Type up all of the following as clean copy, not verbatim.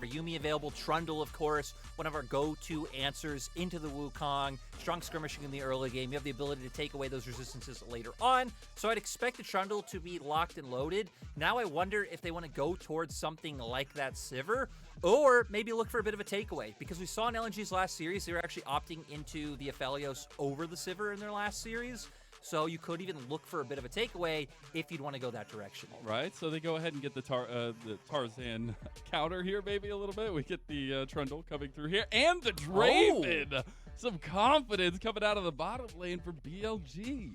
our Yuumi available. Trundle, of course, one of our go-to answers into the Wukong. Strong skirmishing in the early game. You have the ability to take away those resistances later on. So I'd expect the Trundle to be locked and loaded. Now I wonder if they want to go towards something like that Sivir, or maybe look for a bit of a takeaway. Because we saw in LNG's last series, they were actually opting into the Aphelios over the Sivir in their last series. So you could even look for a bit of a takeaway if you'd want to go that direction. Right, so they go ahead and get the Tarzan counter here maybe a little bit. We get the Trundle coming through here. And the Draven! Oh. Some confidence coming out of the bottom lane for BLG.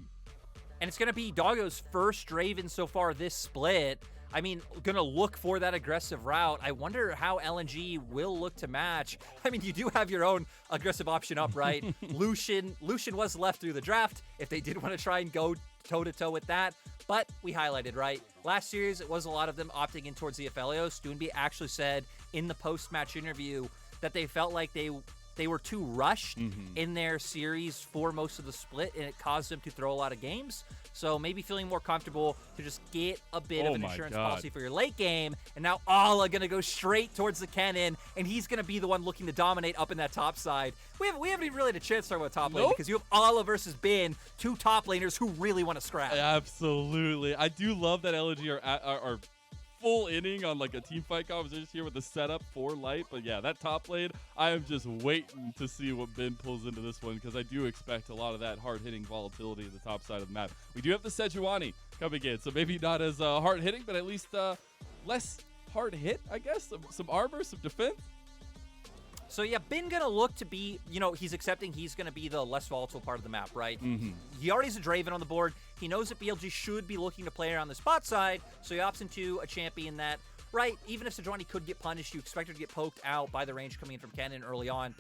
And it's going to be Doggo's first Draven so far this split. I mean, going to look for that aggressive route. I wonder how LNG will look to match. I mean, you do have your own aggressive option up, right? Lucian was left through the draft if they did want to try and go toe-to-toe with that. But we highlighted, right? Last series, it was a lot of them opting in towards the Aphelios. Doinb actually said in the post-match interview that they felt like they were too rushed in their series for most of the split, and it caused them to throw a lot of games. So maybe feeling more comfortable to just get a bit of an insurance policy for your late game. And now Ala going to go straight towards the Kennen, and he's going to be the one looking to dominate up in that top side. We haven't even really had a chance to talk about top lane because you have Ala versus Bin, two top laners who really want to scrap. Absolutely. I do love that LNG are full inning on like a team fight conversation here with the setup for light. But yeah, that top lane, I am just waiting to see what Ben pulls into this one, because I do expect a lot of that hard-hitting volatility at the top side of the map. We do have the Sejuani coming in, so maybe not as hard-hitting, but at least less hard hit, I guess. Some armor, some defense. So yeah, Bin gonna look to be, he's accepting he's gonna be the less volatile part of the map, right? He already has a Draven on the board. He knows that BLG should be looking to play around the spot side, so he opts into a champion that, right, even if Sejuani could get punished, you expect her to get poked out by the range coming in from Kennen early on,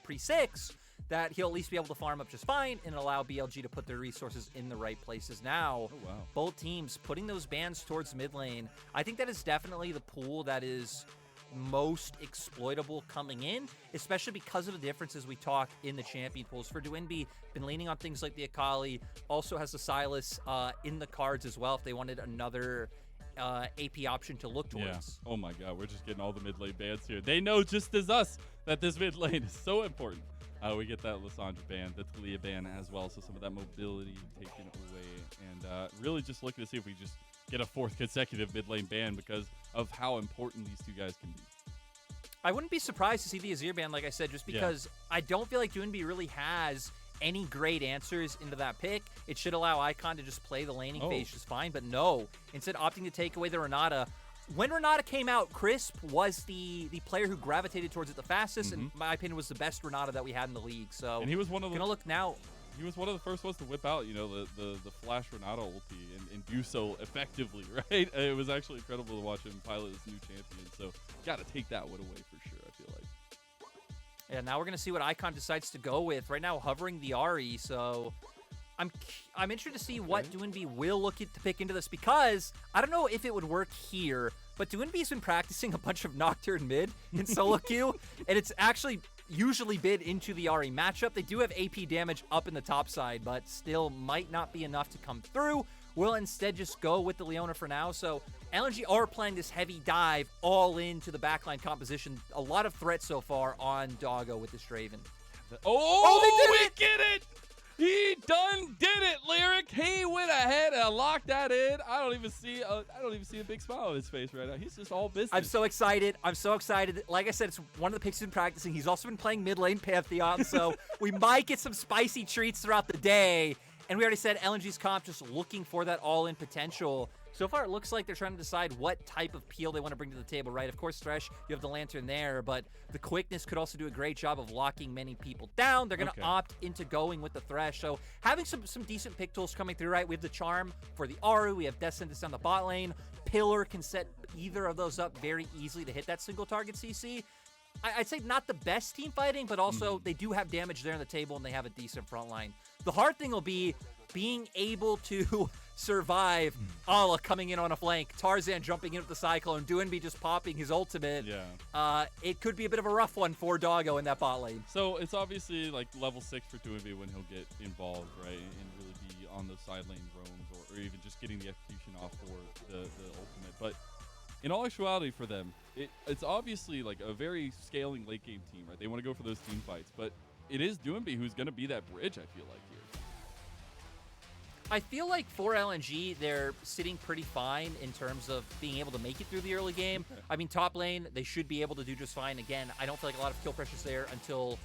pre-6, that he'll at least be able to farm up just fine and allow BLG to put their resources in the right places. Now, both teams putting those bans towards mid lane, I think that is definitely the pool that is most exploitable coming in, especially because of the differences we talk in the champion pools. For Doinb, been leaning on things like the Akali, also has the Sylas in the cards as well if they wanted another AP option to look towards. Yeah. Oh my god, we're just getting all the mid lane bans here. They know just as us that this mid lane is so important. We get that Lysandra ban, the Talia ban as well, so some of that mobility taken away, and really just looking to see if we just get a fourth consecutive mid lane ban because of how important these two guys can be. I wouldn't be surprised to see the Azir ban, like I said, just because I don't feel like Doinb really has any great answers into that pick. It should allow Icon to just play the laning phase just fine, but no. Instead, opting to take away the Renata. When Renata came out, Crisp was the player who gravitated towards it the fastest, and in my opinion was the best Renata that we had in the league. So, and he was one of the look now. He was one of the first ones to whip out, the Flash Renata ulti and do so effectively, right? It was actually incredible to watch him pilot this new champion. So, got to take that one away for sure, I feel like. Yeah, now we're going to see what Icon decides to go with. Right now, hovering the Ahri, so I'm interested to see what Doinb will look to pick into this, because I don't know if it would work here, but Doinb's been practicing a bunch of Nocturne mid in solo queue, and it's actually usually bid into the Ahri matchup. They do have AP damage up in the top side, but still might not be enough to come through. We'll instead just go with the Leona for now. So LNG are playing this heavy dive all into the backline composition. A lot of threats so far on Doggo with this Draven. Oh, they get it! He done did it, Lyric. He went ahead and locked that in. I don't even see a big smile on his face right now. He's just all business. I'm so excited. Like I said, it's one of the picks he's been practicing. He's also been playing mid lane Pantheon, so we might get some spicy treats throughout the day. And we already said LNG's comp just looking for that all-in potential. So far, it looks like they're trying to decide what type of peel they want to bring to the table, right? Of course, Thresh, you have the Lantern there, but the quickness could also do a great job of locking many people down. They're going to opt into going with the Thresh. So having some decent pick tools coming through, right? We have the Charm for the Aru. We have Death Sentence on the bot lane. Pillar can set either of those up very easily to hit that single target CC. I'd say not the best team fighting, but also they do have damage there on the table, and they have a decent front line. The hard thing will be being able to survive Ala coming in on a flank, Tarzan jumping in with the Cyclone, Doinb just popping his ultimate. Yeah. It could be a bit of a rough one for Doggo in that bot lane. So it's obviously like level 6 for Doinb when he'll get involved, right? And really be on the side lane roams or even just getting the execution off for the ultimate. But in all actuality for them, it's obviously like a very scaling late game team, right? They want to go for those team fights, but it is Doinb who's going to be that bridge, I feel like, here. I feel like for LNG, they're sitting pretty fine in terms of being able to make it through the early game. I mean, top lane, they should be able to do just fine. Again, I don't feel like a lot of kill pressure's there until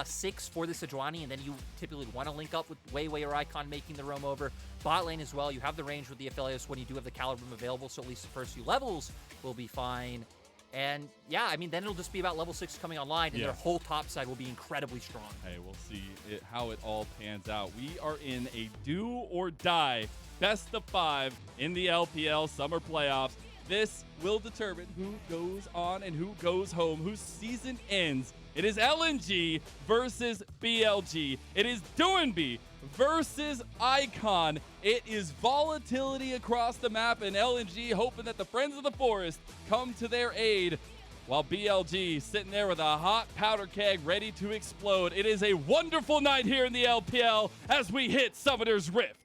6 for the Sejuani, and then you typically want to link up with WeiWei or Icon making the roam over. Bot lane as well, you have the range with the Aphelios when you do have the Calibrum available, so at least the first few levels will be fine. And yeah, I mean, then it'll just be about level 6 coming online, and their whole top side will be incredibly strong. Hey, we'll see how it all pans out. We are in a do or die best of 5 in the LPL Summer Playoffs. This will determine who goes on and who goes home, whose season ends. It is LNG versus BLG. It is Doinb versus Icon. It is volatility across the map, and LNG hoping that the Friends of the Forest come to their aid, while BLG sitting there with a hot powder keg ready to explode. It is a wonderful night here in the LPL as we hit Summoner's Rift.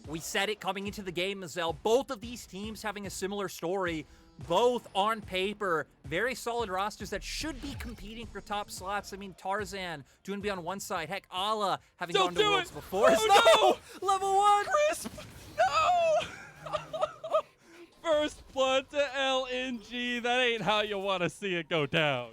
We said it coming into the game, Mazel. Both of these teams having a similar story. Both on paper, very solid rosters that should be competing for top slots. I mean, Tarzan, Doinb on one side. Heck, Allah having gone to Worlds before. Oh, no! Level 1! Crisp! No! First blood to LNG. That ain't how you want to see it go down.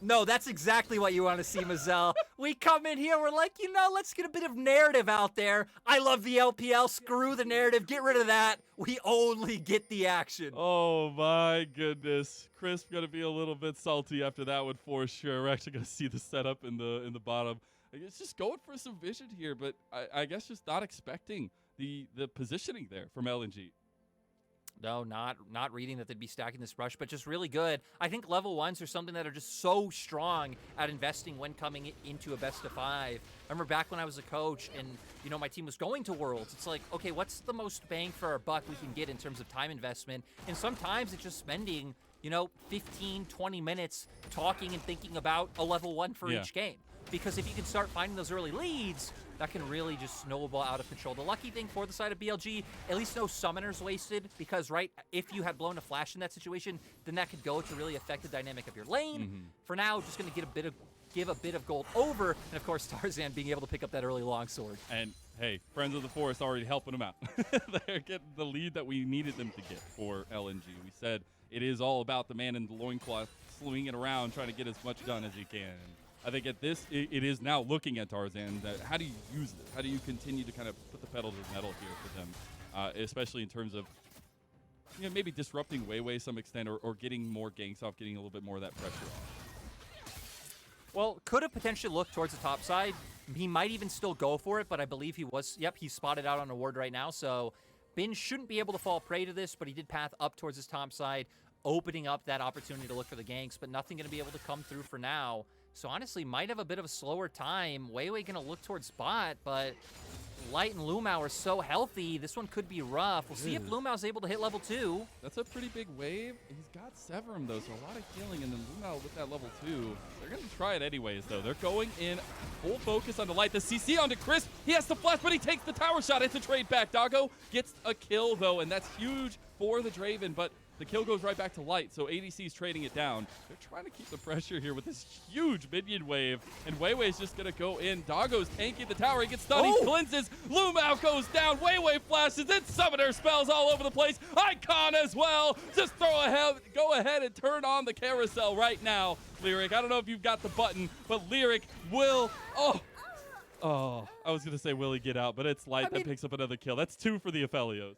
No, that's exactly what you want to see, Mazel. We come in here, we're like, you know, let's get a bit of narrative out there. I love the LPL, screw the narrative, get rid of that. We only get the action. Oh my goodness. Crisp gonna be a little bit salty after that one for sure. We're actually gonna see the setup in the bottom. I guess just going for some vision here, but I guess just not expecting the positioning there from LNG. No, not reading that they'd be stacking this brush, but just really good. I think level 1s are something that are just so strong at investing when coming into a best of 5. I remember back when I was a coach and, you know, my team was going to Worlds. It's like, okay, what's the most bang for our buck we can get in terms of time investment? And sometimes it's just spending, you know, 15, 20 minutes talking and thinking about a level 1 for each game. Because if you can start finding those early leads, that can really just snowball out of control. The lucky thing for the side of BLG, at least no summoners wasted, because, right, if you had blown a flash in that situation, then that could go to really affect the dynamic of your lane. For now, just going to give a bit of gold over, and of course, Tarzan being able to pick up that early longsword. And hey, Friends of the Forest already helping them out. They're getting the lead that we needed them to get for LNG. We said it is all about the man in the loincloth swinging around, trying to get as much done as he can. I think at this, it is now looking at Tarzan, that how do you use this? How do you continue to kind of put the pedal to the metal here for them, especially in terms of, you know, maybe disrupting WeiWei to some extent, or getting more ganks off, getting a little bit more of that pressure off? Well, could have potentially looked towards the top side. He might even still go for it, but I believe he was, he's spotted out on a ward right now, so Bin shouldn't be able to fall prey to this, but he did path up towards his top side, opening up that opportunity to look for the ganks, but nothing going to be able to come through for now. So honestly, might have a bit of a slower time. WeiWei going to look towards bot, but Light and Lumao are so healthy. This one could be rough. We'll see if Lumao's able to hit level 2. That's a pretty big wave. He's got Severum, though, so a lot of healing. And then Lumao with that level 2. They're going to try it anyways, though. They're going in full focus on the Light. The CC onto Crisp. He has to flash, but he takes the tower shot. It's a trade back. Doggo gets a kill, though, and that's huge for the Draven, but the kill goes right back to Light, so ADC's trading it down. They're trying to keep the pressure here with this huge minion wave, and WeiWei's just going to go in. Doggo's tanking the tower. He gets stunned. He cleanses. Lumao goes down. WeiWei flashes. It's summoner spells all over the place. Icon as well. Just go ahead and turn on the carousel right now, Lyric. I don't know if you've got the button, but Lyric will... Oh, I was going to say, will he get out? But it's Light that picks up another kill. That's 2 for the Aphelios.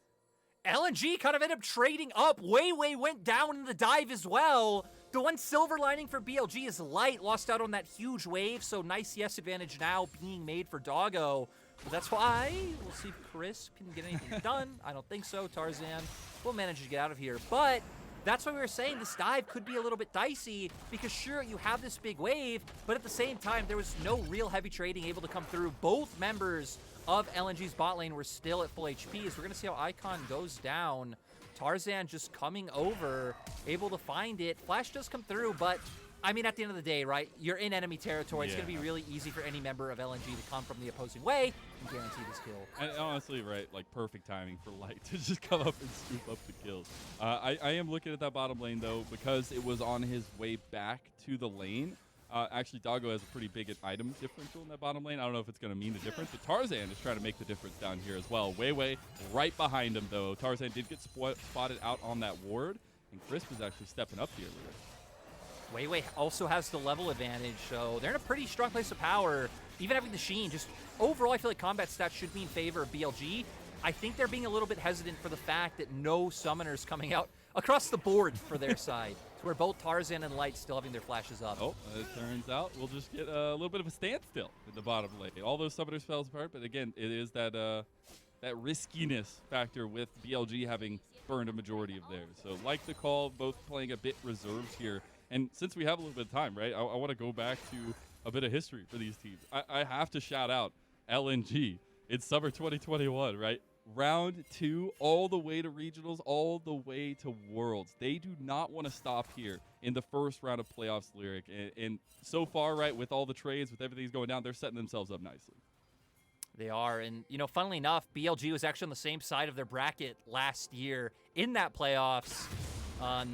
LNG kind of ended up trading up. WeiWei went down in the dive as well. The one silver lining for BLG is Light lost out on that huge wave, so nice CS advantage now being made for Doggo. But that's why we'll see if Crisp can get anything done. I don't think so. Tarzan will manage to get out of here. But that's why we were saying this dive could be a little bit dicey, because sure, you have this big wave, but at the same time, there was no real heavy trading able to come through. Both members of LNG's bot lane were still at full HP, so we're going to see how Icon goes down. Tarzan just coming over, able to find it. Flash does come through, but I mean, at the end of the day, right, you're in enemy territory. It's going to be Yeah. really easy for any member of LNG to come from the opposing way and guarantee this kill. And honestly, right, like perfect timing for Light to just come up and scoop up the kills. I am looking at that bottom lane, though, because it was on his way back to the lane. Actually, Doggo has a pretty big item differential in that bottom lane. I don't know if it's going to mean the difference, but Tarzan is trying to make the difference down here as well. WeiWei right behind him, though. Tarzan did get spotted out on that ward, and Crisp is actually stepping up here. WeiWei also has the level advantage, so they're in a pretty strong place of power. Even having the Sheen, just overall, I feel like combat stats should be in favor of BLG. I think they're being a little bit hesitant for the fact that no summoners coming out across the board for their side, to where both Tarzan and Light still having their flashes up. Oh, it turns out we'll just get a little bit of a standstill in the bottom lane. All those summoners fell apart, but again, it is that that riskiness factor with BLG having burned a majority of theirs. So like the call, both playing a bit reserved here. And since we have a little bit of time, right, I want to go back to a bit of history for these teams. I have to shout out LNG. It's summer 2021, right? Round 2, all the way to regionals, all the way to worlds. They do not want to stop here in the first round of playoffs, Lyric. And so far, right, with all the trades, with everything's going down, they're setting themselves up nicely. They are, and you know, funnily enough, BLG was actually on the same side of their bracket last year in that playoffs.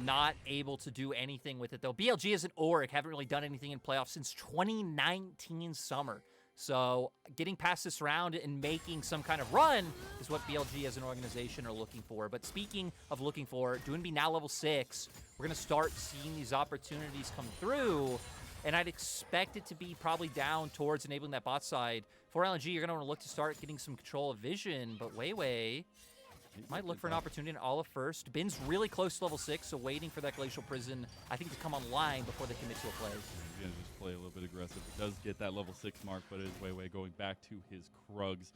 Not able to do anything with it, though. BLG as an org haven't really done anything in playoffs since 2019 summer. So getting past this round and making some kind of run is what BLG as an organization are looking for. But speaking of looking for, Doinb now level 6. We're going to start seeing these opportunities come through. And I'd expect it to be probably down towards enabling that bot side. For LNG, you're going to want to look to start getting some control of vision. But WeiWei might look for an opportunity in Olive first. Bin's really close to level 6, so waiting for that Glacial Prison, I think, to come online before they commit to a play. He's going to just play a little bit aggressive. It does get that level 6 mark, but it is WeiWei going back to his Krugs.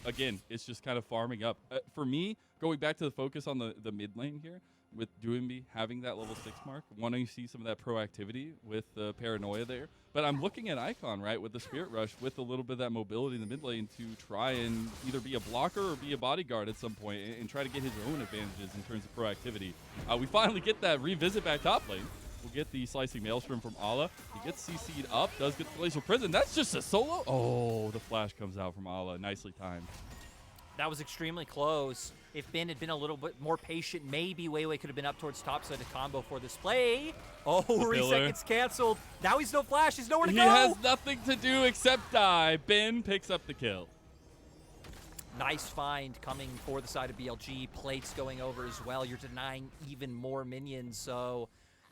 Again, it's just kind of farming up. For me, going back to the focus on the mid lane here, with Doinb having that level 6 mark, wanting to see some of that proactivity with the paranoia there. But I'm looking at Icon, right, with the Spirit Rush, with a little bit of that mobility in the mid lane to try and either be a blocker or be a bodyguard at some point and try to get his own advantages in terms of proactivity. We finally get that revisit back top lane. We'll get the Slicing Maelstrom from Ala. He gets CC'd up, does get the Glacial Prison. That's just a solo. Oh, the flash comes out from Ala. Nicely timed. That was extremely close. If Ben had been a little bit more patient, maybe WeiWei could have been up towards topside to combo for this play. Oh, reset gets canceled. Now he's no flash. He's nowhere to go. He has nothing to do except die. Ben picks up the kill. Nice find coming for the side of BLG. Plates going over as well. You're denying even more minions. So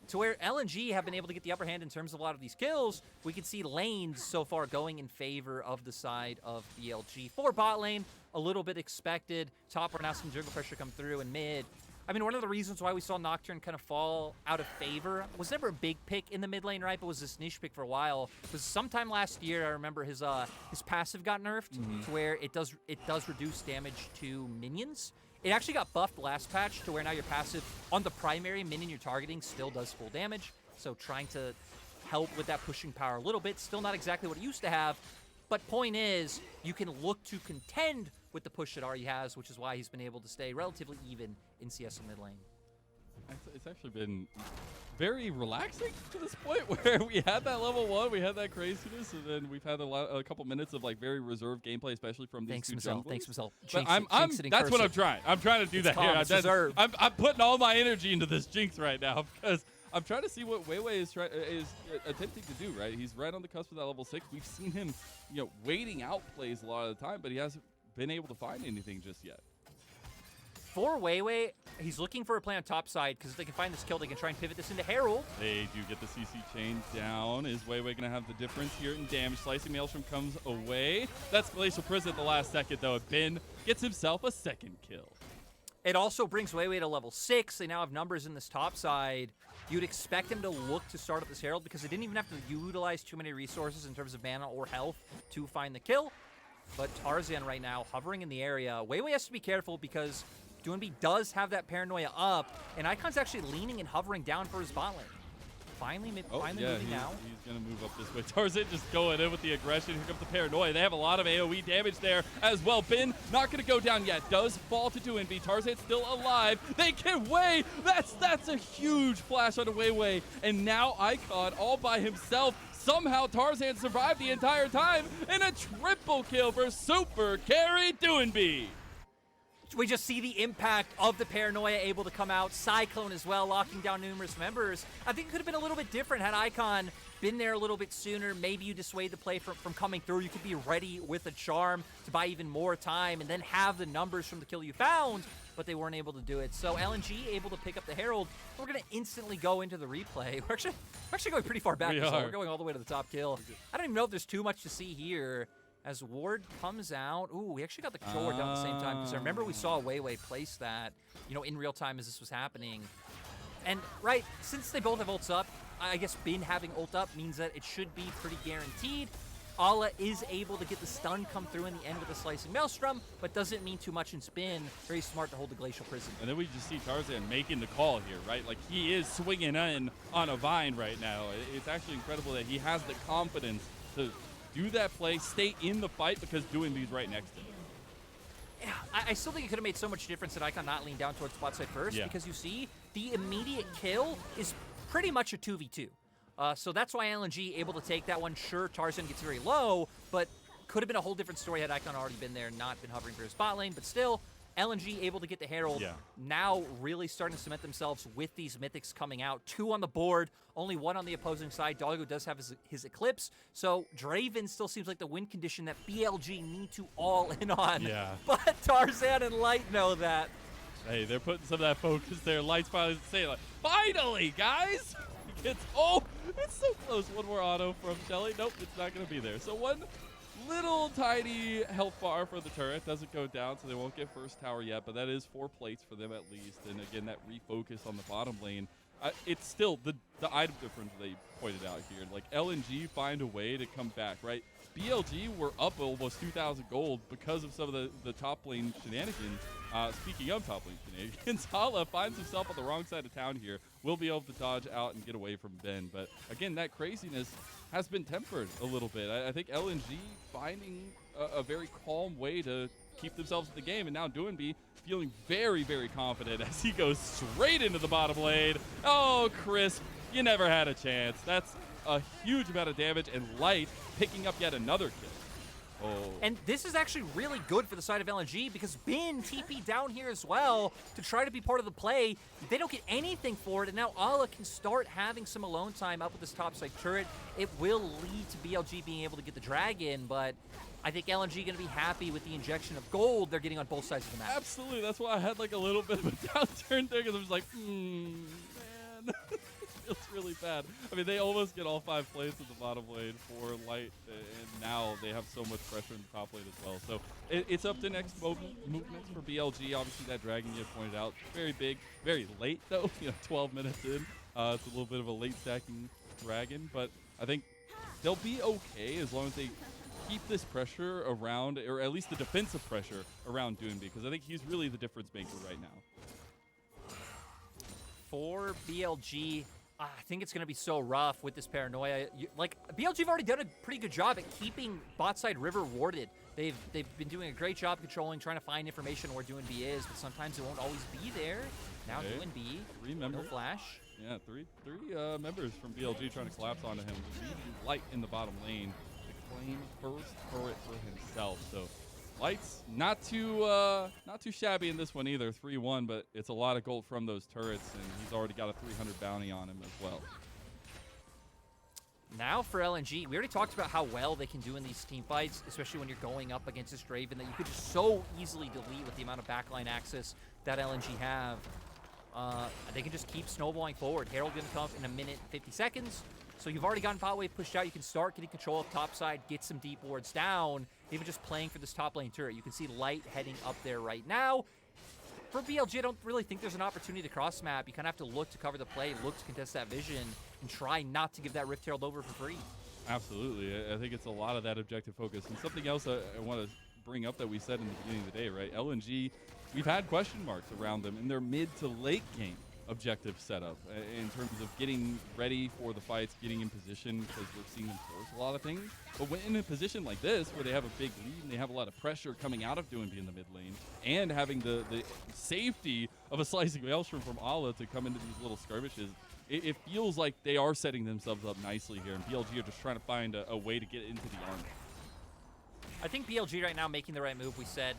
to where LNG have been able to get the upper hand in terms of a lot of these kills, we can see lanes so far going in favor of the side of BLG. For bot lane, a little bit expected. Top, we're now some jungle pressure come through, and mid. I mean, one of the reasons why we saw Nocturne kind of fall out of favor was never a big pick in the mid lane, right? But was this niche pick for a while. Because sometime last year, I remember his passive got nerfed to where it does reduce damage to minions. It actually got buffed last patch to where now your passive on the primary minion you're targeting still does full damage. So trying to help with that pushing power a little bit. Still not exactly what it used to have. But point is, you can look to contend with the push that Ahri has, which is why he's been able to stay relatively even in CS mid lane. It's actually been very relaxing to this point where we had that level 1, we had that craziness, and then we've had a couple minutes of like very reserved gameplay, especially from these two junglers. Thanks, Mazel. But that's what I'm trying. I'm trying to do that here. I'm putting all my energy into this jinx right now because I'm trying to see what WeiWei is attempting to do, right? He's right on the cusp of that level 6. We've seen him, waiting out plays a lot of the time, but he hasn't been able to find anything just yet. For WeiWei, he's looking for a play on top side because if they can find this kill, they can try and pivot this into Herald. They do get the CC chain down. Is WeiWei going to have the difference here in damage? Slicing Maelstrom comes away. That's Glacial Prison at the last second, though. Ben gets himself a second kill. It also brings WeiWei to level 6. They now have numbers in this top side. You'd expect him to look to start up this Herald because they didn't even have to utilize too many resources in terms of mana or health to find the kill. But Tarzan right now hovering in the area. WeiWei has to be careful because Doinb does have that paranoia up, and Icon's actually leaning and hovering down for his bot lane. finally Oh, moving now. He's going to move up this way. Tarzan just going in with the aggression. Here comes the paranoia. They have a lot of AoE damage there as well. Bin not going to go down yet. Does fall to Doinb. Tarzan's still alive. They can Wei. That's a huge flash onto WeiWei. And now Icon all by himself. Somehow Tarzan survived the entire time. And a triple kill for super carry Doinb. We just see the impact of the paranoia able to come out. Cyclone as well, locking down numerous members. I think it could have been a little bit different had Icon been there a little bit sooner. Maybe you dissuade the play from coming through. You could be ready with a charm to buy even more time and then have the numbers from the kill you found, but they weren't able to do it. So LNG able to pick up the Herald. We're going to instantly go into the replay. We're actually going pretty far back. We're going all the way to the top kill. I don't even know if there's too much to see here. As Ward comes out, ooh, we actually got the control ward down at the same time because I remember we saw WeiWei place that, in real time as this was happening. And right, since they both have ults up, I guess Bin having ult up means that it should be pretty guaranteed. Ala is able to get the stun come through in the end with a slicing maelstrom, but doesn't mean too much in Spin. Very smart to hold the glacial prison. And then we just see Tarzan making the call here, right? Like he is swinging in on a vine right now. It's actually incredible that he has the confidence to do that play, stay in the fight because Doinb's right next to him. Yeah, I still think it could have made so much difference that Icon not lean down towards spot side first because you see the immediate kill is pretty much a 2v2. So that's why LNG able to take that one. Sure, Tarzan gets very low, but could have been a whole different story had Icon already been there, not been hovering for his bot lane, but still, LNG able to get the Herald. Now really starting to cement themselves with these mythics coming out. 2 on the board, only 1 on the opposing side. Doggo does have his Eclipse, so Draven still seems like the win condition that BLG need to all in on. But Tarzan and Light know that. Hey, they're putting some of that focus there. Light's finally saying, like, finally, guys! He gets, it's so close. One more auto from Shelly. Nope, it's not going to be there. So one little tiny health bar for the turret. Doesn't go down, so they won't get first tower yet, but that is 4 plates for them at least. And again, that refocus on the bottom lane. It's still the item difference they pointed out here. Like, LNG find a way to come back, right? BLG were up almost 2,000 gold because of some of the top lane shenanigans. Speaking of top lane shenanigans, Hala finds himself on the wrong side of town here. Will be able to dodge out and get away from Ben. But again, that craziness has been tempered a little bit. I think LNG finding a very calm way to keep themselves in the game, and now Doinb feeling very, very confident as he goes straight into the bottom lane. Oh, Crisp, you never had a chance. That's a huge amount of damage, and Light picking up yet another kill. And this is actually really good for the side of LNG because Bin TP down here as well to try to be part of the play. They don't get anything for it, and now Ala can start having some alone time up with this topside turret. It will lead to BLG being able to get the dragon, but I think LNG going to be happy with the injection of gold they're getting on both sides of the map. Absolutely. That's why I had like a little bit of a downturn there because I was like, man. It's really bad. I mean, they almost get all 5 plays in the bottom lane for Light, and now they have so much pressure in the top lane as well. So it's up to next movements for BLG. Obviously, that dragon you pointed out, very big, very late though. 12 minutes in. It's a little bit of a late stacking dragon, but I think they'll be okay as long as they keep this pressure around, or at least the defensive pressure around Doinb, because I think he's really the difference maker right now. For BLG, I think it's going to be so rough with this paranoia. BLG have already done a pretty good job at keeping bot side river warded. They've been doing a great job controlling, trying to find information where Doinb is, but sometimes it won't always be there. Now Doinb, 3 members. no flash. Yeah, three members from BLG trying to collapse onto him. Leaving Light in the bottom lane to claim first turret for himself. So Light's not too shabby in this one either, 3-1, but it's a lot of gold from those turrets, and he's already got a 300 bounty on him as well. Now for LNG, we already talked about how well they can do in these team fights, especially when you're going up against this Draven that you could just so easily delete with the amount of backline access that LNG have. They can just keep snowballing forward. Herald gonna come in a minute and 50 seconds. So you've already gotten bot wave pushed out. You can start getting control of top side, get some deep wards down, even just playing for this top lane turret. You can see Light heading up there right now. For BLG, I don't really think there's an opportunity to cross map. You kind of have to look to cover the play, look to contest that vision, and try not to give that Rift Herald over for free. Absolutely. I think it's a lot of that objective focus. And something else I want to bring up that we said in the beginning of the day, right? LNG, we've had question marks around them in their mid to late game. objective setup in terms of getting ready for the fights, getting in position, because we're seeing them force a lot of things. But when in a position like this, where they have a big lead and they have a lot of pressure coming out of Doinb in the mid lane, and having the safety of a slicing maelstrom from Ala to come into these little skirmishes, it feels like they are setting themselves up nicely here, and BLG are just trying to find a way to get into the army. I think BLG right now making the right move. We said,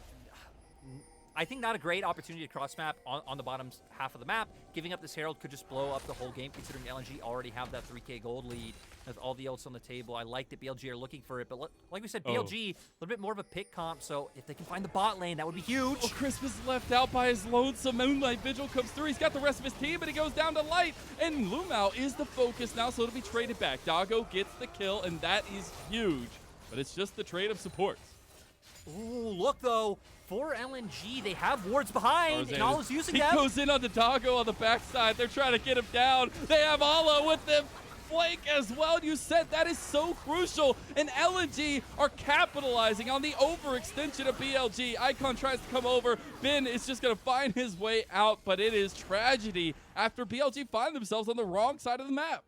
I think not a great opportunity to cross map on the bottom half of the map. Giving up this Herald could just blow up the whole game, considering LNG already have that 3K gold lead with all the ults on the table. I like that BLG are looking for it, but like we said, BLG, a little bit more of a pick comp, so if they can find the bot lane, that would be huge. Oh, Christmas left out by his lonesome. Moonlight Vigil comes through. He's got the rest of his team, but he goes down to Light, and Lumao is the focus now, so it'll be traded back. Doggo gets the kill, and that is huge, but it's just the trade of supports. Ooh, look though, for LNG, they have wards behind, Tarzan and Ala's using them. them. He goes in on the Doggo on the backside. They're trying to get him down. They have Ala with them flank as well. You said that is so crucial, and LNG are capitalizing on the overextension of BLG. Icon tries to come over. Ben is just going to find his way out, but it is tragedy after BLG find themselves on the wrong side of the map.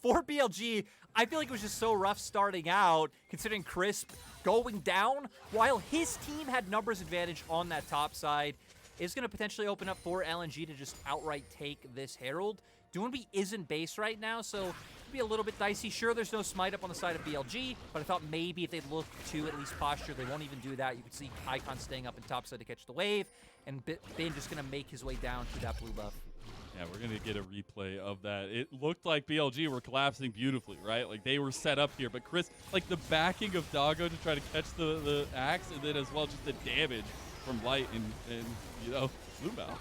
For BLG, I feel like it was just so rough starting out, considering Crisp going down, while his team had numbers advantage on that top side. Is going to potentially open up for LNG to just outright take this Herald. Doinb isn't base right now, so it'll be a little bit dicey. Sure, there's no smite up on the side of BLG, but I thought maybe if they'd look to at least posture, they won't even do that. You can see Icon staying up in top side to catch the wave, and Ben just going to make his way down to that blue buff. Yeah, we're going to get a replay of that. It looked like BLG were collapsing beautifully, right? Like, they were set up here. But Chris, like, the backing of Doggo to try to catch the axe, and then as well just the damage from Light and you know, Lumao.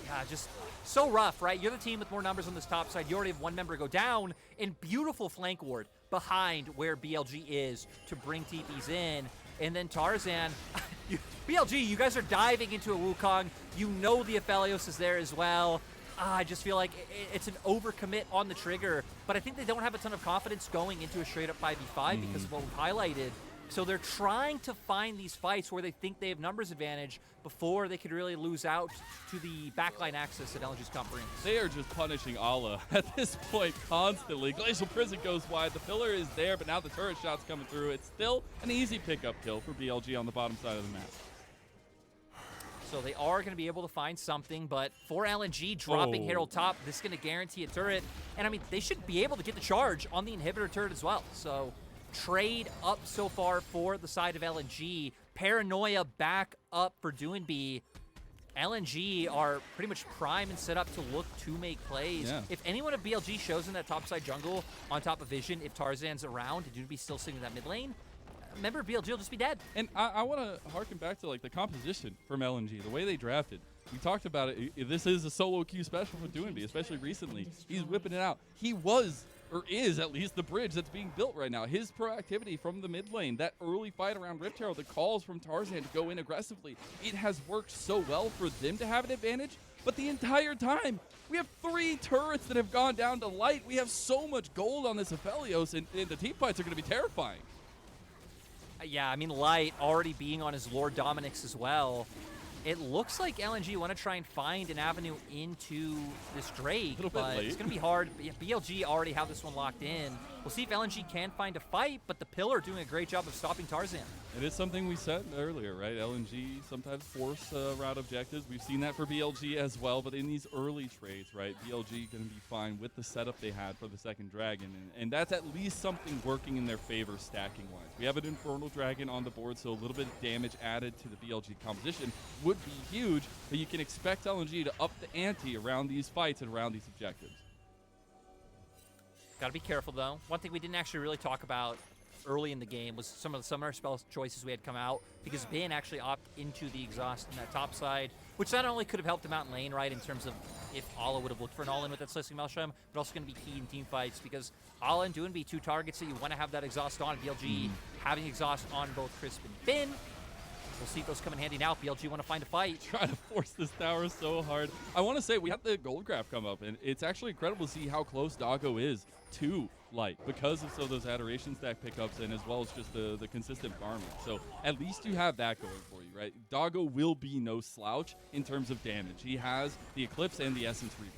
Yeah, just so rough, right? You're the team with more numbers on this top side. You already have one member go down, and beautiful flank ward behind where BLG is to bring TPs in. And then Tarzan, BLG, you guys are diving into a Wukong. You know the Aphelios is there as well. I just feel like it's an overcommit on the trigger, but I think they don't have a ton of confidence going into a straight-up 5v5 because of what we've highlighted. So they're trying to find these fights where they think they have numbers advantage before they could really lose out to the backline access that LNG's comp brings. They are just punishing Ala at this point constantly. Glacial Prison goes wide. The pillar is there, but now the turret shot's coming through. It's still an easy pickup kill for BLG on the bottom side of the map. So they are going to be able to find something, but for LNG dropping Herald top, this is going to guarantee a turret. And I mean, they should be able to get the charge on the inhibitor turret as well. So trade up so far for the side of LNG. Paranoia back up for Doinb. LNG are pretty much prime and set up to look to make plays. Yeah. If anyone of BLG shows in that topside jungle on top of Vision, if Tarzan's around and Doinb still sitting in that mid lane, remember, BLG will just be dead. And I want to harken back to like the composition from LNG, the way they drafted. We talked about it. This is a solo queue special for Doinb, especially recently. He's whipping it out. He was, or is at least, the bridge that's being built right now. His proactivity from the mid lane, that early fight around Rift Herald, the calls from Tarzan to go in aggressively, it has worked so well for them to have an advantage. But the entire time, we have 3 turrets that have gone down to Light. We have so much gold on this Aphelios, and the team fights are going to be terrifying. Yeah, I mean, Light already being on his Lord Dominix as well. It looks like LNG want to try and find an avenue into this Drake, but it's going to be hard. BLG already have this one locked in. We'll see if LNG can find a fight, but the Pillar doing a great job of stopping Tarzan. It is something we said earlier, right? LNG sometimes force route objectives. We've seen that for BLG as well, but in these early trades, right, BLG going to be fine with the setup they had for the second Dragon, and that's at least something working in their favor stacking-wise. We have an Infernal Dragon on the board, so a little bit of damage added to the BLG composition would be huge, but you can expect LNG to up the ante around these fights and around these objectives. Got to be careful, though. One thing we didn't actually really talk about early in the game was some of the summoner spell choices we had come out, because Ben actually opted into the exhaust in that top side, which not only could have helped him out in lane, right, in terms of if Ala would have looked for an all-in with that Slicing Maelstrom, but also going to be key in team fights, because Ala and Doinb, 2 targets that you want to have that exhaust on. BLG having exhaust on both Crisp and Ben. We'll see if those come in handy now. BLG want to find a fight. Trying to force this tower so hard. I want to say we have the gold graph come up, and it's actually incredible to see how close Doggo is to Light because of those adoration stack pickups and as well as just the consistent farming. So at least you have that going for you, right? Doggo will be no slouch in terms of damage. He has the Eclipse and the Essence Reaper.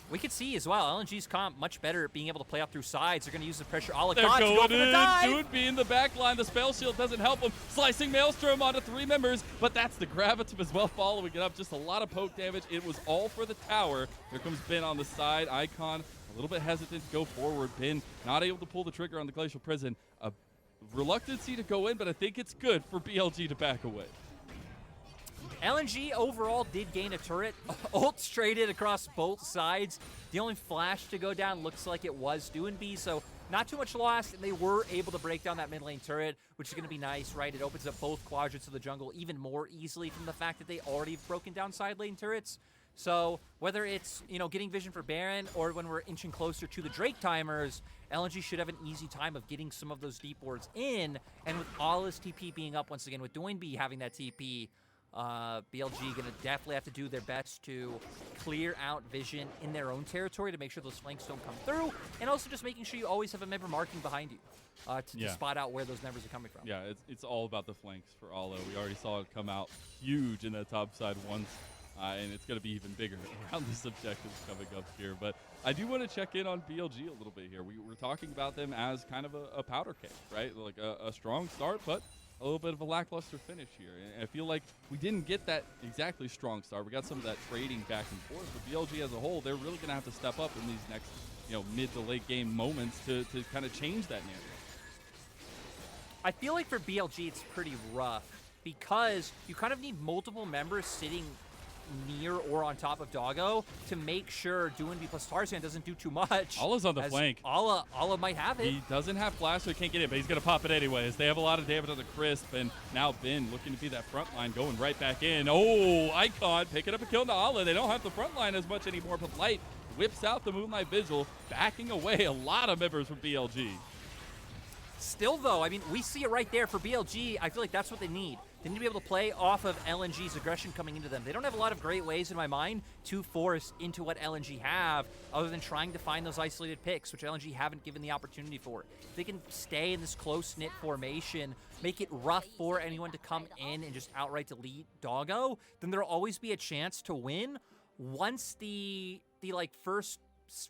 We could see as well, LNG's comp much better at being able to play out through sides. They're going to use the pressure. All They're to go for the dive. Doinb in the back line. The spell shield doesn't help him. Slicing Maelstrom onto 3 members, but that's the Gravitum as well following it up. Just a lot of poke damage. It was all for the tower. Here comes Ben on the side. Icon a little bit hesitant to go forward. Ben not able to pull the trigger on the Glacial Prison. A reluctancy to go in, but I think it's good for BLG to back away. LNG overall did gain a turret. Ults traded across both sides. The only flash to go down looks like it was Doinb, so not too much lost, and they were able to break down that mid lane turret, which is going to be nice, right? It opens up both quadrants of the jungle even more easily from the fact that they already have broken down side lane turrets. So whether it's, you know, getting vision for Baron or when we're inching closer to the Drake timers, LNG should have an easy time of getting some of those deep wards in, and with all his TP being up once again, with Doinb having that TP, BLG going to definitely have to do their best to clear out vision in their own territory to make sure those flanks don't come through, and also just making sure you always have a member marking behind you to spot out where those members are coming from. Yeah, it's all about the flanks for Alo. We already saw it come out huge in that top side once, and it's going to be even bigger around these objectives coming up here. But I do want to check in on BLG a little bit here. We're talking about them as kind of a powder keg, right? Like a strong start, but a little bit of a lackluster finish here. And I feel like we didn't get that exactly strong start. We got some of that trading back and forth. But BLG as a whole, they're really going to have to step up in these next, mid to late game moments to kind of change that narrative. I feel like for BLG, it's pretty rough because you kind of need multiple members sitting near or on top of Doggo to make sure Doinb plus Tarzan doesn't do too much. Allah's on the flank. Allah might have it. He doesn't have flash, so he can't get it, but he's going to pop it anyways. They have a lot of damage on the Crisp, and now Ben looking to be that front line, going right back in. Oh, Icon picking up a kill to Allah. They don't have the front line as much anymore, but Light whips out the Moonlight Vigil, backing away a lot of members from BLG. Still, though, I mean, we see it right there for BLG. I feel like that's what they need. They need to be able to play off of LNG's aggression coming into them. They don't have a lot of great ways, in my mind, to force into what LNG have, other than trying to find those isolated picks, which LNG haven't given the opportunity for. If they can stay in this close-knit formation, make it rough for anyone to come in and just outright delete Doggo, then there'll always be a chance to win once the first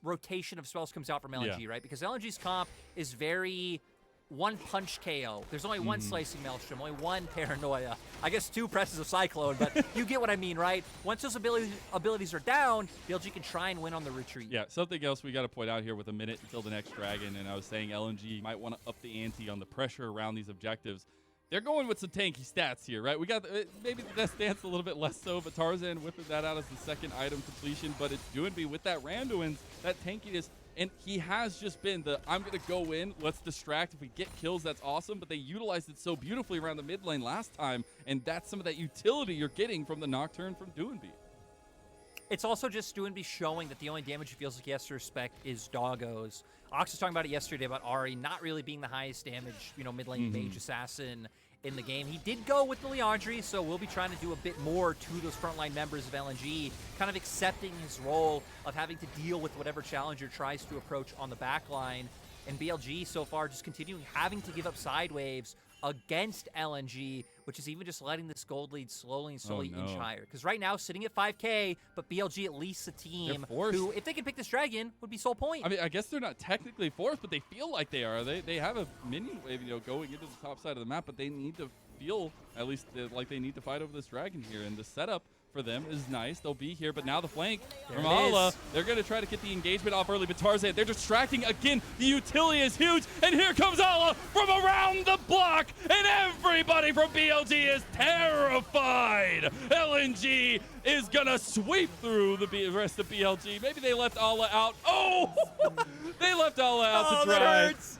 rotation of spells comes out from LNG, right? Because LNG's comp is very one punch KO. There's only one slicing Maelstrom, only one paranoia. I guess 2 presses of Cyclone, but you get what I mean, right? Once those abilities are down, BLG can try and win on the retreat. Yeah, something else we got to point out here with a minute until the next dragon, and I was saying LNG might want to up the ante on the pressure around these objectives. They're going with some tanky stats here, right? We got maybe the stance a little bit less so, but Tarzan whipping that out as the second item completion, but it's Doinb with that Randuin's, that tankiness. And he has just been the, I'm going to go in, let's distract. If we get kills, that's awesome. But they utilized it so beautifully around the mid lane last time. And that's some of that utility you're getting from the Nocturne from Doinb. It's also just Doinb showing that the only damage he feels like he has to respect is Doggo's. Ox was talking about it yesterday about Ahri not really being the highest damage, mid lane mage assassin in the game. He did go with the Lwandy, so we'll be trying to do a bit more to those frontline members of LNG, kind of accepting his role of having to deal with whatever challenger tries to approach on the back line. And BLG so far just continuing having to give up side waves against LNG, which is even just letting this gold lead slowly inch higher. Because right now, sitting at 5K, but BLG at least a team who, if they can pick this dragon, would be sole point. I mean, I guess they're not technically forced, but they feel like they are. They have a minion wave, going into the top side of the map, but they need to feel at least like they need to fight over this dragon here. And the setup for them is nice. They'll be here, but now the flank from Allah, they're going to try to get the engagement off early, but Tarzan, they're distracting again. The utility is huge, and here comes Allah from around the block, and everybody from BLG is terrified. LNG is going to sweep through the rest of BLG. Maybe they left Allah out. Oh, they left Allah out to dry. That hurts.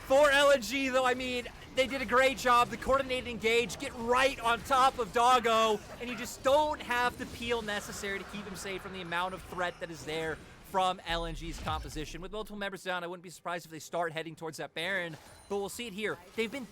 For LNG, though, I mean, they did a great job. The coordinated engage, get right on top of Doggo, and you just don't have the peel necessary to keep him safe from the amount of threat that is there from LNG's composition. With multiple members down, I wouldn't be surprised if they start heading towards that Baron, but we'll see it here. They've been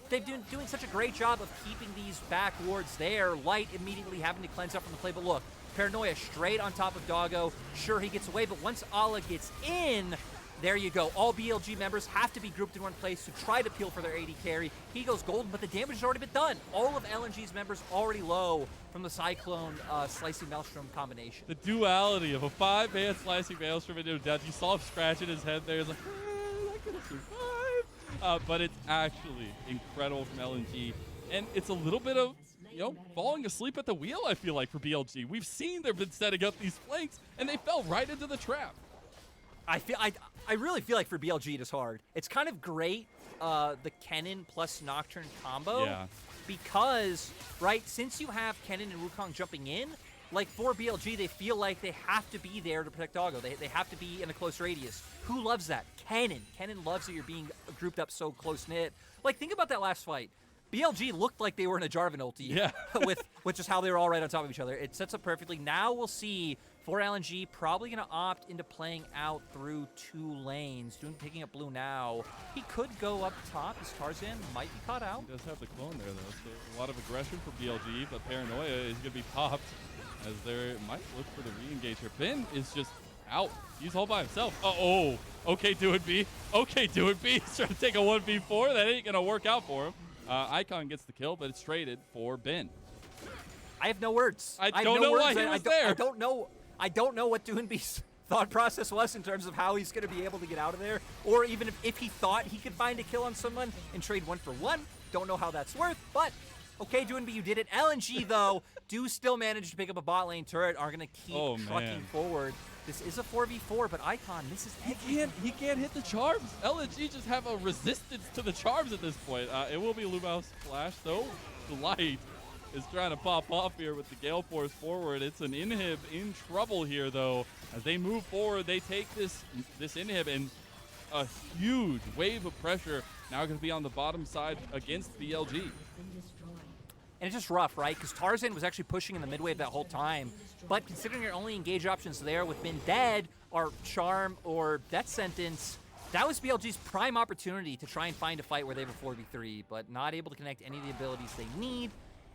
doing such a great job of keeping these back wards there. Light immediately having to cleanse up from the play, but look, Paranoia straight on top of Doggo. Sure, he gets away, but once Ala gets in, there you go. All BLG members have to be grouped in one place to try to peel for their AD carry. He goes golden, but the damage has already been done. All of LNG's members already low from the Cyclone Slicing Maelstrom combination. The duality of a 5-man Slicing Maelstrom into death. You saw him scratching his head there. He's like, I could have survived. But it's actually incredible from LNG. And it's a little bit of, falling asleep at the wheel, I feel like, for BLG. We've seen they've been setting up these flanks, and they fell right into the trap. I really feel like for BLG it is hard. It's kind of great, the Kennen plus Nocturne combo. Yeah. Because, right, since you have Kennen and Wukong jumping in, like for BLG, they feel like they have to be there to protect Doggo. They have to be in a close radius. Who loves that? Kennen. Kennen loves that you're being grouped up so close-knit. Like, think about that last fight. BLG looked like they were in a Jarvan ulti, yeah. with just how they were all right on top of each other. It sets up perfectly. Now we'll see for LNG, probably going to opt into playing out through 2 lanes. Picking up blue now. He could go up top. His Tarzan might be caught out. He does have the clone there, though, so a lot of aggression for BLG, but Paranoia is going to be popped as they might look for the re-engage here. Ben is just out. He's all by himself. Uh-oh. Okay, Doinb. Okay, Doinb. He's trying to take a 1v4. That ain't going to work out for him. Icon gets the kill, but it's traded for Ben. I have no words. I don't know why he was there. I don't know what Doinb's thought process was in terms of how he's going to be able to get out of there, or even if he thought he could find a kill on someone and trade 1 for 1. Don't know how that's worth, but okay, Doinb, you did it. LNG, though, do still manage to pick up a bot lane turret, are going to keep trucking forward. This is a 4v4, but Icon misses everything. He can't hit the charms. LNG just have a resistance to the charms at this point. It will be Lumau's flash, though. The light is trying to pop off here with the Gale Force forward. It's an inhib in trouble here, though. As they move forward, they take this inhib, and a huge wave of pressure now going to be on the bottom side against BLG. And it's just rough, right? Because Tarzan was actually pushing in the mid wave that whole time. But considering your only engage options there with Ben dead are Charm or Death Sentence, that was BLG's prime opportunity to try and find a fight where they have a 4v3, but not able to connect any of the abilities they need.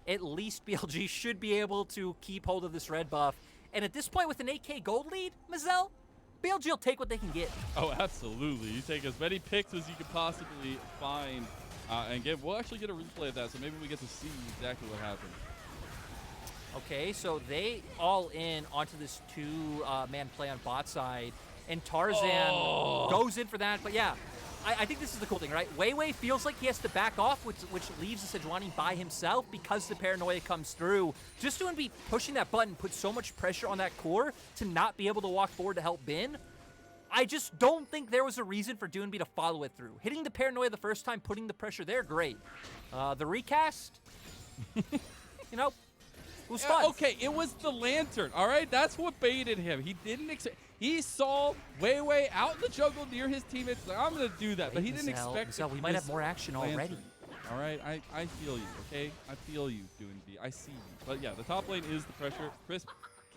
At least BLG should be able to keep hold of this red buff. And at this point, with an 8k gold lead, Mazel, BLG will take what they can get. Oh, absolutely. You take as many picks as you could possibly find. And we'll actually get a replay of that, so maybe we get to see exactly what happened. Okay, so they all in onto this 2-man play on bot side, and Tarzan goes in for that. But yeah, I think this is the cool thing, right? WeiWei feels like he has to back off, which leaves the Sejuani by himself because the paranoia comes through. Just Doinb pushing that button puts so much pressure on that core to not be able to walk forward to help Ben. I just don't think there was a reason for Doinb to follow it through. Hitting the paranoia the first time, putting the pressure there, great. The recast, it was fun. Okay, it was the lantern, all right? That's what baited him. He didn't expect. He saw WeiWei out in the jungle near his teammates. Like, I'm going to do that, but he didn't expect Mazel, we might have more action already. All right, I feel you, okay? I feel you, Doinb. I see you. But yeah, the top lane is the pressure. Chris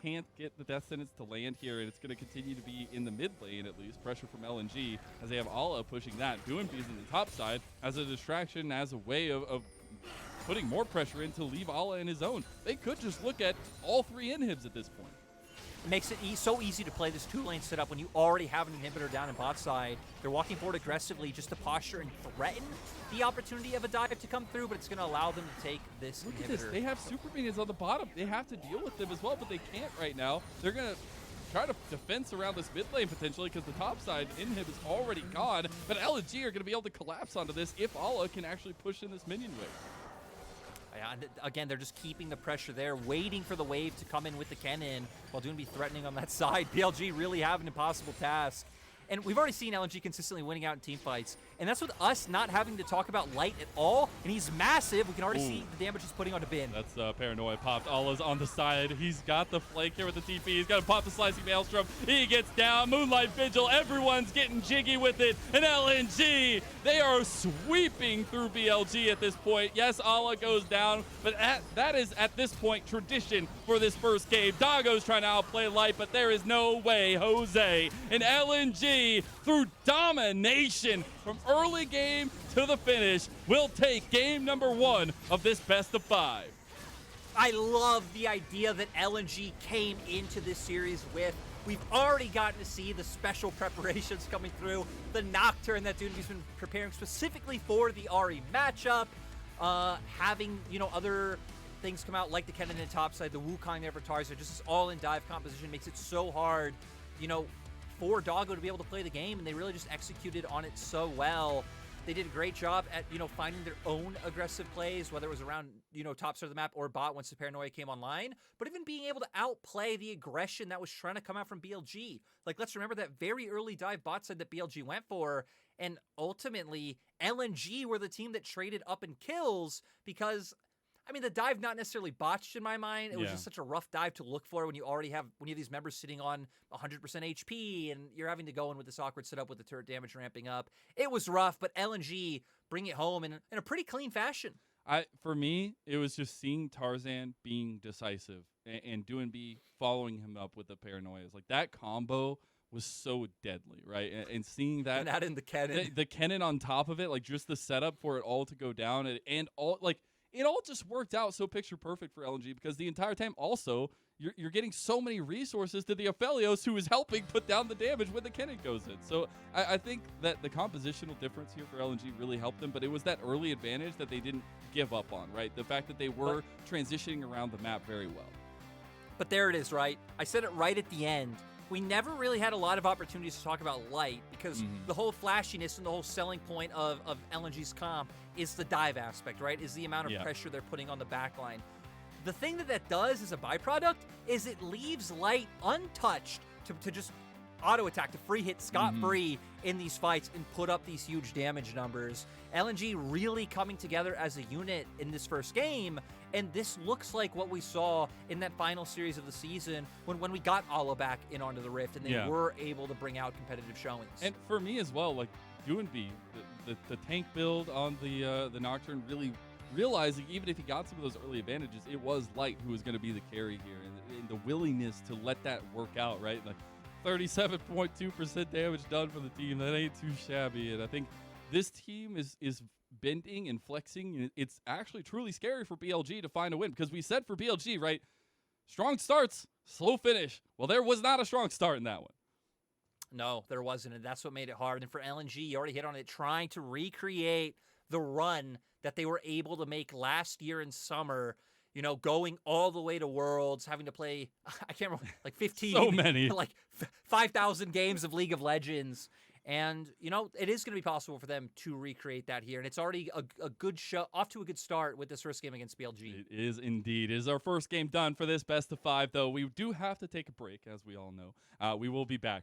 can't get the death sentence to land here, and it's going to continue to be in the mid lane at least. Pressure from LNG as they have Ala pushing that. Doinb is in the top side as a distraction, as a way of putting more pressure in to leave Ala in his own. They could just look at all 3 inhibs at this point. It makes it so easy to play this 2-lane setup when you already have an inhibitor down in bot side. They're walking forward aggressively just to posture and threaten the opportunity of a dive to come through, but it's going to allow them to take this Look inhibitor. at this. They have super minions on the bottom. They have to deal with them as well, but they can't right now. They're going to try to defense around this mid lane potentially because the top side inhib is already gone, but LNG are going to be able to collapse onto this if Ala can actually push in this minion wave. Again, they're just keeping the pressure there, waiting for the wave to come in with the Kennen while Doinb threatening on that side. BLG really have an impossible task. And we've already seen LNG consistently winning out in team fights. and that's with us not having to talk about Light at all, and he's massive. We can already see the damage he's putting onto Bin. That's Paranoia popped. Allah's on the side. He's got the flank here with the TP. He's got to pop the Slicing Maelstrom. He gets down. Moonlight Vigil. Everyone's getting jiggy with it. And LNG, they are sweeping through BLG at this point. Yes, Allah goes down, but that is at this point tradition for this first game. Doggo's trying to outplay Light, but there is no way Jose and LNG, through domination from early game to the finish, will take game number 1 of this best of 5. I love the idea that LNG came into this series with. We've already gotten to see the special preparations coming through, the Nocturne that Doinb's been preparing specifically for the Ahri matchup, having, you know, other things come out like the Kennen in topside, the Wukong there for Tarzan, just this all-in dive composition makes it so hard, you know, for Doggo to be able to play the game, and they really just executed on it so well. They did a great job at, you know, finding their own aggressive plays, whether it was around, you know, top side of the map or bot once the Paranoia came online, but even being able to outplay the aggression that was trying to come out from BLG. Like, let's remember that very early dive bot side that BLG went for, and ultimately LNG were the team that traded up in kills because, I mean, the dive not necessarily botched in my mind. It was just such a rough dive to look for when you already have these members sitting on 100% HP and you're having to go in with this awkward setup with the turret damage ramping up. It was rough, but LNG bring it home in a pretty clean fashion. For me, it was just seeing Tarzan being decisive and Doinb following him up with the Paranoias. Like, that combo was so deadly, right? And seeing that, and that in the Kennen, the Kennen on top of it, like just the setup for it all to go down, and all, like, it all just worked out so picture perfect for LNG because the entire time also you're getting so many resources to the Aphelios, who is helping put down the damage when the Kennen goes in. So I think that the compositional difference here for LNG really helped them, but it was that early advantage that they didn't give up on, right? The fact that they were transitioning around the map very well. But there it is, right? I said it right at the end. We never really had a lot of opportunities to talk about Light because the whole flashiness and the whole selling point of LNG's comp is the dive aspect, right? Is the amount of pressure they're putting on the backline. The thing that does as a byproduct is it leaves Light untouched to just auto-attack, to free hit scot-free in these fights and put up these huge damage numbers. LNG really coming together as a unit in this first game, and this looks like what we saw in that final series of the season when we got Allah back in onto the Rift and they were able to bring out competitive showings. And for me as well, like Doinb, the tank build on the Nocturne, really realizing even if he got some of those early advantages, it was Light who was going to be the carry here, and the willingness to let that work out, right? Like 37.2% damage done for the team. That ain't too shabby. And I think this team is bending and flexing. It's actually truly scary for BLG to find a win, because we said for BLG, right, strong starts, slow finish. Well, there was not a strong start in that one. No, there wasn't, and that's what made it hard. And for LNG, you already hit on it, trying to recreate the run that they were able to make last year in summer, you know, going all the way to Worlds, having to play, I can't remember, like 15, so many, like 5,000 games of League of Legends. And, you know, it is going to be possible for them to recreate that here. And it's already a good show, off to a good start with this first game against BLG. It is indeed. It is our first game done for this best of 5, though. We do have to take a break, as we all know. We will be back